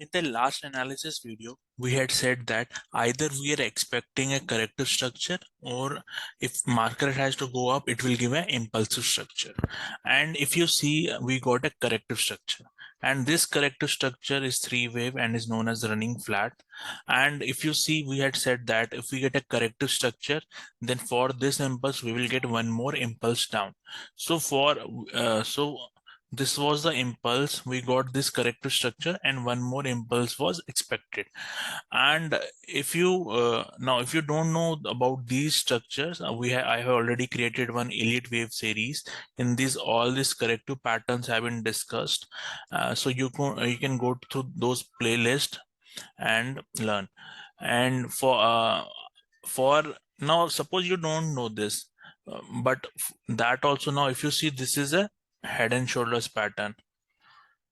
In the last analysis video, we had said that either we are expecting a corrective structure, or if market has to go up, it will give an impulsive structure. And if you see, we got a corrective structure. And this corrective structure is three wave and is known as running flat. And if you see, we had said that if we get a corrective structure, then for this impulse, we will get one more impulse down. So this was the impulse, we got this corrective structure, and one more impulse was expected. And if you now if you don't know about these structures, I have already created one Elliot wave series. In these, all these corrective patterns have been discussed, so you can go through those playlists and learn. And for now, suppose you don't know this, but that also, now if you see, this is a head and shoulders pattern.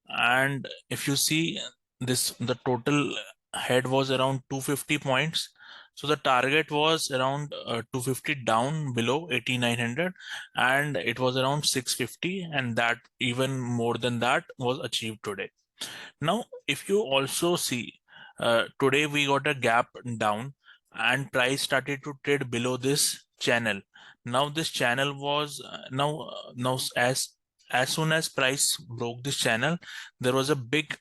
And if you see this, the total head was around 250 points. So the target was around 250 down below 8900, and it was around 650, and that even more than that was achieved today. Now, if you also see, today we got a gap down and price started to trade below this channel. Now this channel was now as soon as price broke this channel, there was a big,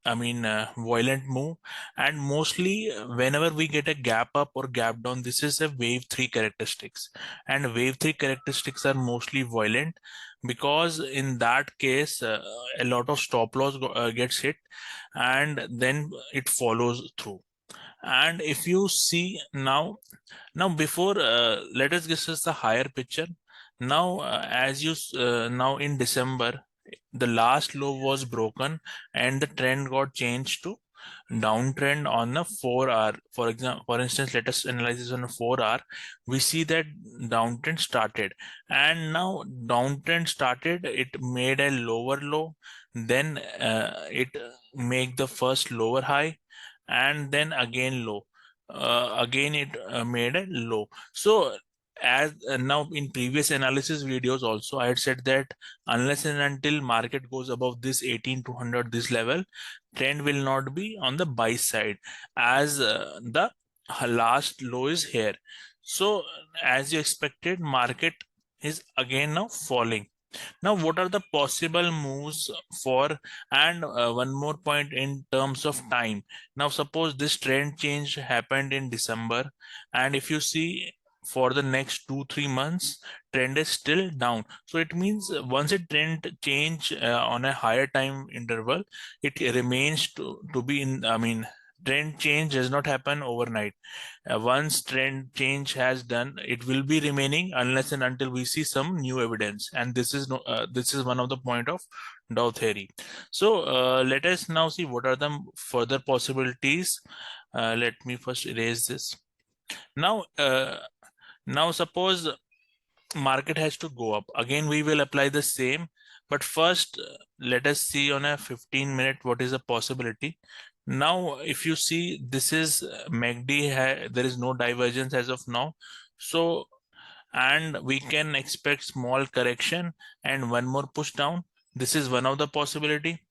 violent move. And mostly whenever we get a gap up or gap down, this is a wave 3 characteristics, and wave 3 characteristics are mostly violent, because in that case a lot of stop loss gets hit, and then it follows through. And if you see now before, let us discuss the higher picture. Now now in December, the last low was broken, and the trend got changed to downtrend on a 4 hour. For instance, let us analyze this on a 4 hour. We see that downtrend started, and now downtrend started, it made a lower low, then it make the first lower high, and then again low, again it made a low. So as now in previous analysis videos also, I had said that unless and until market goes above this 18200, this level, trend will not be on the buy side, as the last low is here. So as you expected, market is again now falling. Now, what are the possible moves for, and one more point in terms of time. Now, suppose this trend change happened in December, and if you see for the next 2-3 months, trend is still down. So it means once a trend change on a higher time interval, it remains to be in, trend change does not happen overnight. Once trend change has done, it will be remaining unless and until we see some new evidence. And this is one of the point of Dow theory. So let us now see what are the further possibilities. Let me first erase this. Now suppose market has to go up again, we will apply the same. But first, let us see on a 15-minute what is the possibility. Now if you see, this is MACD, there is no divergence as of now. So, and we can expect small correction and one more push down. This is one of the possibility.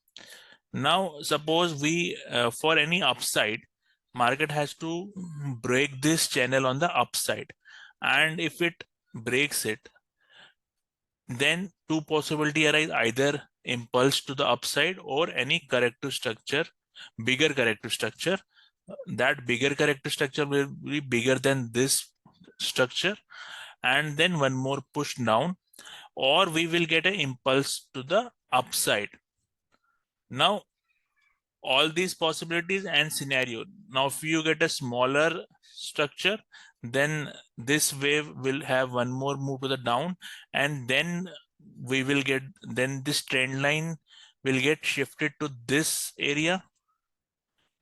Now suppose we for any upside, market has to break this channel on the upside, and if it breaks it, then two possibility arise: either impulse to the upside or any corrective structure, bigger corrective structure. That bigger corrective structure will be bigger than this structure, and then one more push down, or we will get an impulse to the upside. Now all these possibilities and scenario. Now if you get a smaller structure, then this wave will have one more move to the down, and then we will get, then this trend line will get shifted to this area,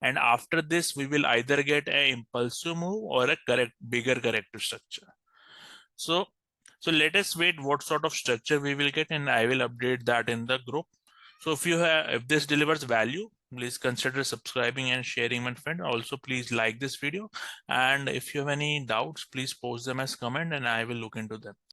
and after this we will either get an impulsive move or a bigger corrective structure. So let us wait what sort of structure we will get, and I will update that in the group. So if this delivers value, please consider subscribing and sharing, my friend. Also, please like this video, and if you have any doubts, please post them as comment and I will look into them.